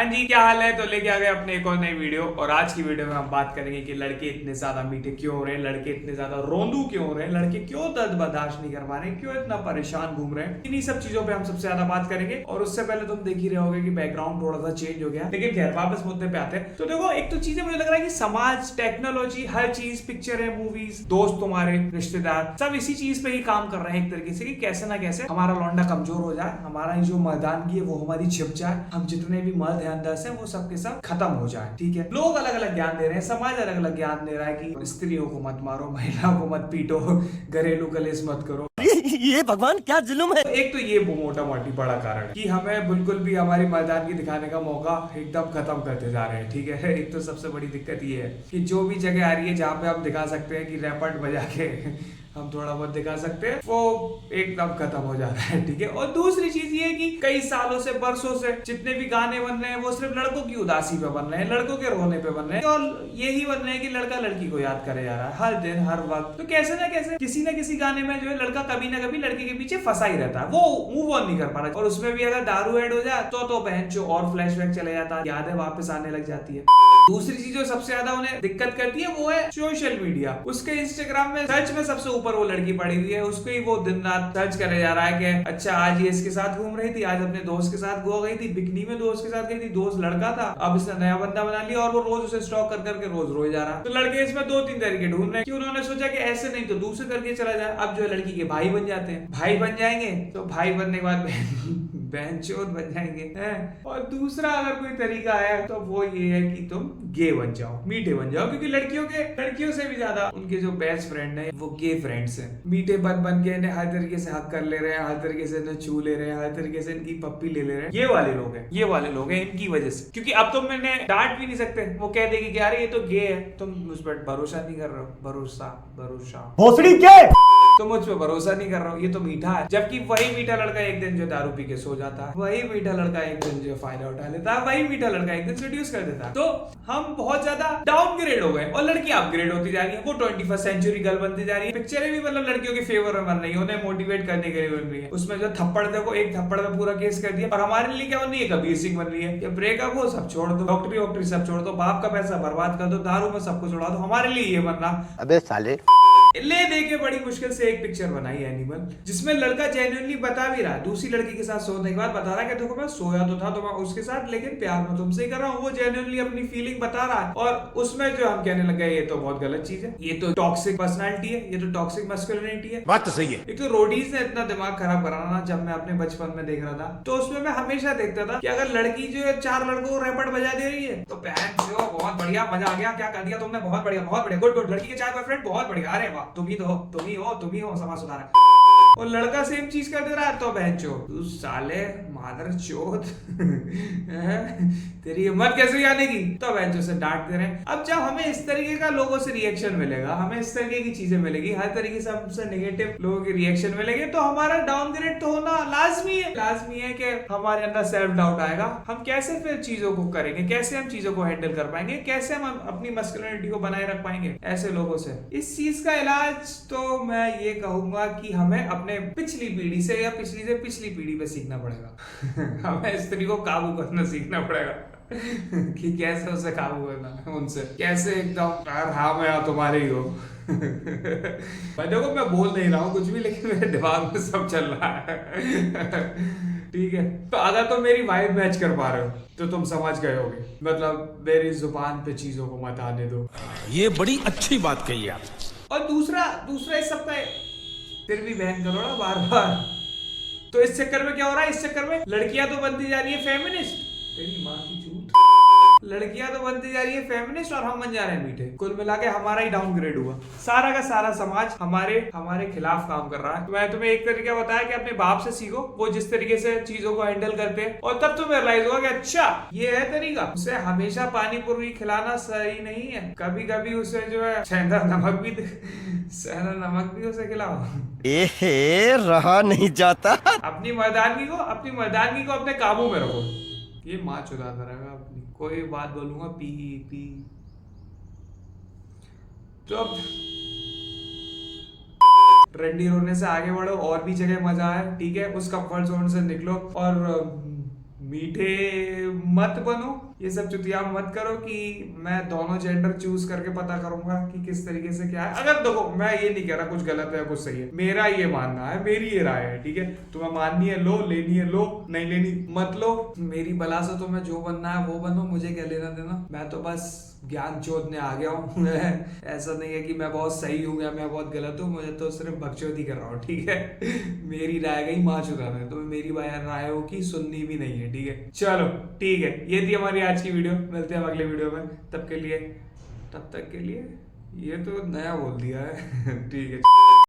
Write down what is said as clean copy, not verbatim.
हाँ जी, क्या हाल है। तो लेके आ गए अपने एक और नई वीडियो। और आज की वीडियो में हम बात करेंगे कि लड़के इतने ज्यादा मीठे क्यों हो रहे हैं, लड़के इतने ज्यादा रोंदू क्यों हो रहे हैं, लड़के क्यों दर्द बर्दाश्त नहीं कर पा रहे हैं, क्यों इतना परेशान घूम रहे हैं। इन्हीं सब चीजों पे हम सबसे ज्यादा बात करेंगे। और उससे पहले तुम देख ही रहे होगे कि बैकग्राउंड थोड़ा सा चेंज हो गया, लेकिन खैर वापस मुद्दे पे आते हैं। तो देखो, एक तो चीजें मुझे लग रहा है कि समाज, टेक्नोलॉजी, हर चीज, पिक्चर है, मूवीज, दोस्त, तुम्हारे रिश्तेदार, सब इसी चीज पे ही काम कर रहे हैं एक तरीके से कि कैसे ना कैसे हमारा लौंडा कमजोर हो जाए, हमारा जो मर्दानगी है वो हमारी छिप जाए, हम जितने भी मर्द हैं अंदर से वो सब के सब खत्म हो जाए। ठीक है, लोग अलग अलग ज्ञान दे रहे हैं, समाज अलग अलग ज्ञान दे रहा है कि स्त्रियों को मत मारो, महिलाओं को मत पीटो, घरेलू कलेश मत करो। ये भगवान क्या जुल्म है। एक तो ये मोटा मोटी बड़ा कारण है कि हमें बिल्कुल भी हमारी मर्दानगी दिखाने का मौका एकदम खत्म करते जा रहे हैं। ठीक है, एक तो सबसे बड़ी दिक्कत ये है कि जो भी जगह आ रही है जहाँ पे हम दिखा सकते हैं कि रैपट बजा के हम थोड़ा बहुत दिखा सकते हैं, वो एकदम खत्म हो जाता है। ठीक है, और दूसरी चीज ये है कि कई सालों से, बरसों से जितने भी गाने बन रहे हैं वो सिर्फ लड़कों की उदासी पे बन रहे हैं, लड़कों के रोने पे बन रहे हैं, और यही बन रहे हैं कि लड़का लड़की को याद करे जा रहा है हर दिन हर वक्त। तो कैसे ना कैसे किसी ना किसी गाने में जो है लड़का कभी ना कभी लड़की के पीछे फंसा ही रहता है, वो मूव ऑन नहीं कर पा रहा। और उसमें भी अगर दारू ऐड हो जाए तो बहन जो और फ्लैशबैक चले जाता है, यादें वापस आने लग जाती है। दूसरी चीज जो सबसे ज्यादा उन्हें दिक्कत करती है वो है सोशल मीडिया। उसके इंस्टाग्राम में सर्च में सबसे ऊपर वो लड़की पड़ी हुई है, उसको ही वो दिन रात सर्च करे जा रहा है कि अच्छा आज ये इसके साथ घूम रही थी, आज अपने दोस्त के साथ गोवा गई थी, बिकनी में दोस्त के साथ गई थी, दोस्त लड़का था, अब इसने नया बंदा बना लिया, और वो रोज उसे स्टॉक कर करके रोज रोए जा रहा है। तो लड़के इसमें दो तीन तरीके ढूंढ रहे हैं कि उन्होंने सोचा कि ऐसे नहीं तो दूसरे करके चला जाए। अब जो है लड़की के भाई बन जाते हैं, भाई बन जाएंगे तो भाई बनने के बाद बहन चोद बन जाएंगे हैं। और दूसरा अगर कोई तरीका है तो वो ये है कि तुम गे बन जाओ, मीठे बन जाओ, क्योंकि लड़कियों से भी ज्यादा उनके जो बेस्ट फ्रेंड है वो गे फ्रेंड्स हैं। मीठे बन के इन्हें हर तरीके से हक कर ले रहे हैं, हर तरीके से इन्हें छू ले रहे हैं, हर तरीके से इनकी पप्पी ले ले रहे हैं। ये वाले लोग हैं इनकी वजह से, क्योंकि अब तुम इन्हें डांट भी नहीं सकते, वो कह देगी कि यार ये तो गे है, तुम उस पर भरोसा नहीं कर रहे हो। भरोसा भोसड़ी के तो मुझ पे भरोसा नहीं कर रहा हूँ, ये तो मीठा है। जबकि वही मीठा लड़का एक दिन जो दारू पी के सो जाता है, वही मीठा लड़का एक दिन जो फायदा उठा लेता है, वही मीठा लड़का एक दिन सेड्यूस कर देता है। तो हम बहुत ज्यादा डाउनग्रेड हो गए और लड़कियां अपग्रेड होती जा रही है, वो 21st सेंचुरी गर्ल बनती जा रही है। पिक्चरें भी मतलब लड़कियों के फेवर में बन रही है, उन्हें मोटिवेट करने के लिए बन रही है। उसमें जो थप्पड़ देखो, एक थप्पड़ में पूरा केस कर दिया। और हमारे लिए क्या बन रही है, कबीर सिंह बन रही है, ब्रेकअप हो सब छोड़ दो, डॉक्टरी सब छोड़ दो, बाप का पैसा बर्बाद कर दो, दारू में सबको छोड़ा दो, हमारे लिए ये बन रहा। अबे साले ले देके बड़ी मुश्किल से एक पिक्चर बनाई एनिमल, जिसमें लड़का जेन्युइनली बता भी रहा है, दूसरी लड़की के साथ सोने के बाद बता रहा है कि देखो मैं सोया तो था तो मैं उसके साथ, लेकिन प्यार में तुमसे ही कर रहा हूँ। वो जेन्युइनली अपनी फीलिंग बता रहा है। और उसमें जो हम कहने लगे ये तो बहुत गलत चीज है, ये तो टॉक्सिक पर्सनालिटी है, ये तो टॉक्सिक मस्कुलिनिटी है। बात तो सही है। एक तो रोडीज ने इतना दिमाग खराब करा ना, जब मैं अपने बचपन में देख रहा था तो उसमें मैं हमेशा देखता था कि अगर लड़की जो है 4 लड़कों को रैपट बजा दे रही है तो बहन जो बहुत बढ़िया, मजा आ गया, क्या कर दिया तुमने, बहुत बढ़िया गुड, लड़की के 4 बॉयफ्रेंड, बहुत बढ़िया, अरे वाह, तुम ही हो समाज सुधारक। और लड़का सेम चीज कर दे रहा है तो बहन चो तू साले मादर चोद तेरी हिम्मत कैसे हुई आने की, तो बहन चो से डांट दे रहे हैं। अब जब हमें इस तरीके का लोगों से रिएक्शन मिलेगा, हमें इस तरीके की चीजें मिलेगी, हर तरीके से हमसे नेगेटिव लोगों के रिएक्शन मिलेंगे, तो हमारा डाउनग्रेड तो होना लाजमी है कि हमारे अंदर सेल्फ डाउट आएगा। हम कैसे फिर चीजों को करेंगे, कैसे हम चीजों को हैंडल कर पाएंगे, कैसे हम अपनी मस्कुलिनिटी को बनाए रख पाएंगे ऐसे लोगों से। इस चीज का इलाज तो मैं ये कहूंगा कि हमें अपने पिछली पीढ़ी से या पिछली पीढ़ी पे सीखना पड़ेगा हमें स्त्री को काबू करना सीखना पड़ेगा कि कैसे उसे काबू करना, उनसे कैसे एकदम हाँ मैं तुम्हारे ही हो देखो मैं बोल नहीं रहा हूँ कुछ भी, लेकिन मेरे दिमाग में सब चल रहा है ठीक है, तो अगर तुम मेरी वाइब मैच कर पा रहे हो तो तुम समझ गए होगे, मतलब मेरी जुबान पे चीजों को मत आने दो। ये बड़ी अच्छी बात कही आप। और दूसरा इस सब का फिर भी बहन करो ना बार बार। तो इस चक्कर में क्या हो रहा है, इस चक्कर में लड़कियां तो बनती जा रही है फेमिनिस्ट, तेरी माँ की चूत, लड़कियां तो बनती जा रही है फेमिनिस्ट और हम बन जा रहे हैं मीठे। कुल मिला के हमारा ही डाउनग्रेड हुआ, सारा का सारा समाज हमारे खिलाफ काम कर रहा है। तो मैं तुम्हें एक तरीका बताया कि अपने बाप से सीखो, वो जिस तरीके से चीजों को हैंडल करते हैं, और तब तुम्हें रियलाइज होगा कि अच्छा ये है तरीका। उसे हमेशा पानी पूरी खिलाना सही नहीं है, कभी कभी उसे जो है सेंधा नमक भी उसे खिलाओ रहा नहीं जाता। अपनी मर्दानगी को अपने काबू में रखो। ये माँ चुराता रहेगा अपनी, कोई बात बोलूंगा पी तो अब रंडी रोने से आगे बढ़ो, और भी जगह मजा है, ठीक है, उस कंफर्ट जोन से निकलो और मीठे मत बनो, ये सब चुतिया मत करो कि मैं दोनों जेंडर चूज करके पता करूंगा कि किस तरीके से क्या है। अगर देखो मैं ये नहीं कह रहा कुछ गलत है या कुछ सही है, मेरा ये मानना है, मेरी ये राय है, ठीक है। तुम्हें माननी है लो, लेनी है लो, नहीं लेनी मत लो। मेरी बला से तुम्हें जो बनना है वो बनो, मुझे क्या लेना देना। मैं तो बस ज्ञान चोदने आ गया हूँ। ऐसा नहीं है कि मैं बहुत सही हूँ या मैं बहुत गलत हूँ, मुझे तो सिर्फ बकचोदी कर रहा हूँ, ठीक है। मेरी राय गई माँ चुदाने, तो मेरी राय हो की सुननी भी नहीं है, ठीक है। चलो ठीक है, ये थी हमारी आज की वीडियो। मिलते हैं अगले वीडियो में, तब तक के लिए ये तो नया बोल दिया है। ठीक है।